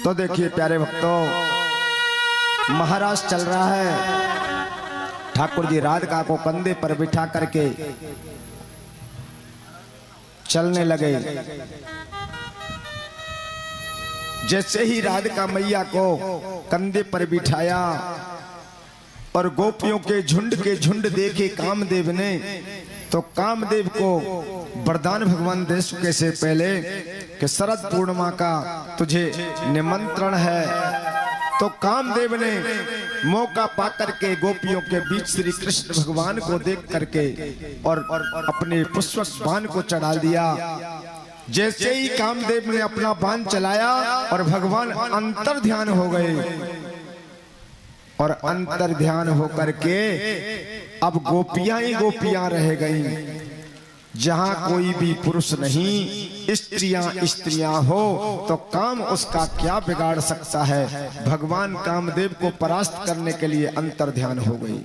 तो देखिए प्यारे भक्तों, महाराज चल रहा है, ठाकुर जी राधिका को कंधे पर बिठा करके चलने लगे। जैसे ही राधिका मैया को कंधे पर बिठाया और गोपियों के झुंड देखे कामदेव ने, तो कामदेव को वरदान भगवान दे चुके से पहले कि शरद पूर्णिमा का तुझे निमंत्रण है। तो कामदेव ने मौका पाकर के गोपियों के बीच श्री कृष्ण भगवान को देख करके और अपने पुष्पक बाण को चढ़ा दिया। जैसे ही कामदेव ने अपना बाण चलाया और भगवान अंतर ध्यान हो गए, और अंतर ध्यान होकर के अब गोपियां ही गोपियां रह गईं। जहां कोई भी पुरुष नहीं, स्त्रियां स्त्रियां हो तो काम उसका क्या बिगाड़ सकता है। भगवान कामदेव को परास्त करने के लिए अंतर ध्यान हो गई।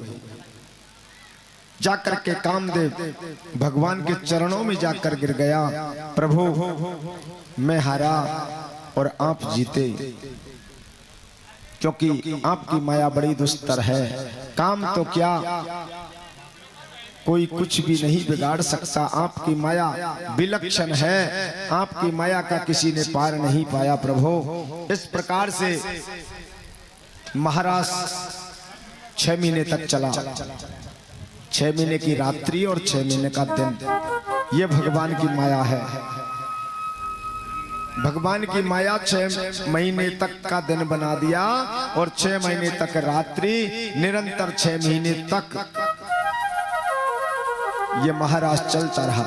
जाकर के कामदेव भगवान के चरणों में जाकर गिर गया, प्रभु मैं हारा और आप जीते, क्योंकि आपकी माया बड़ी दुस्तर है। काम तो क्या कोई कुछ भी नहीं बिगाड़ सकता, आपकी माया विलक्षण है, आपकी माया का किसी ने पार नहीं पाया प्रभु। इस प्रकार से महाराज 6 महीने तक चला। 6 महीने की रात्रि और 6 महीने का दिन, ये भगवान की माया है। भगवान की माया 6 महीने तक का दिन बना दिया और 6 महीने तक रात्रि, निरंतर 6 महीने तक ये महाराज चलता रहा।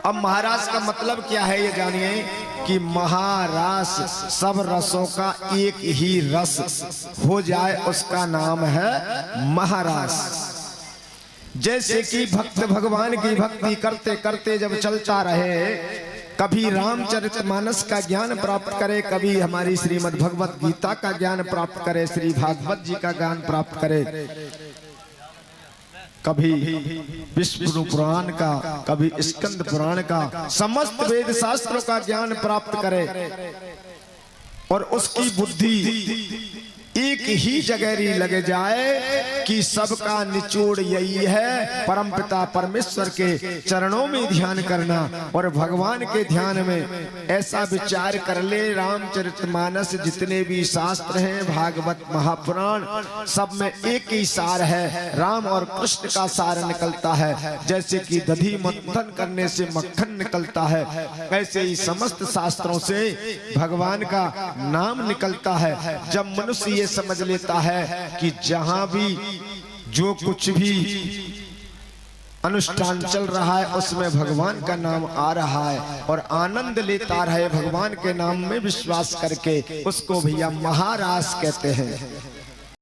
अब महाराज का मतलब क्या है ये जानिए कि महाराज सब रसों का एक ही रस हो जाए, उसका नाम है महाराज। जैसे कि भक्त भगवान की भक्ति करते करते जब चलता रहे, कभी रामचरितमानस का ज्ञान प्राप्त करे, कभी हमारी श्रीमद् भगवत गीता का ज्ञान प्राप्त करे, श्री भागवत जी का ज्ञान प्राप्त करे, कभी विष्णु पुराण का, कभी स्कंद पुराण का, समस्त वेद शास्त्रों का ज्ञान प्राप्त करे और उसकी बुद्धि एक ही जगह लग जाए कि सबका निचोड़ यही है, परमपिता परमेश्वर के चरणों में ध्यान करना। और भगवान के ध्यान में ऐसा विचार कर ले, रामचरितमानस जितने भी शास्त्र हैं, भागवत महापुराण, सब में एक ही सार है, राम और कृष्ण का सार निकलता है। जैसे कि दधी मंथन करने से मक्खन निकलता है, ऐसे ही समस्त शास्त्रों से भगवान का नाम निकलता है। जब मनुष्य समझ लेता है कि जहां भी जो कुछ भी अनुष्ठान चल रहा है उसमें भगवान का नाम आ रहा है और आनंद लेता रहे, भगवान के नाम में विश्वास करके, उसको भैया महाराज कहते हैं।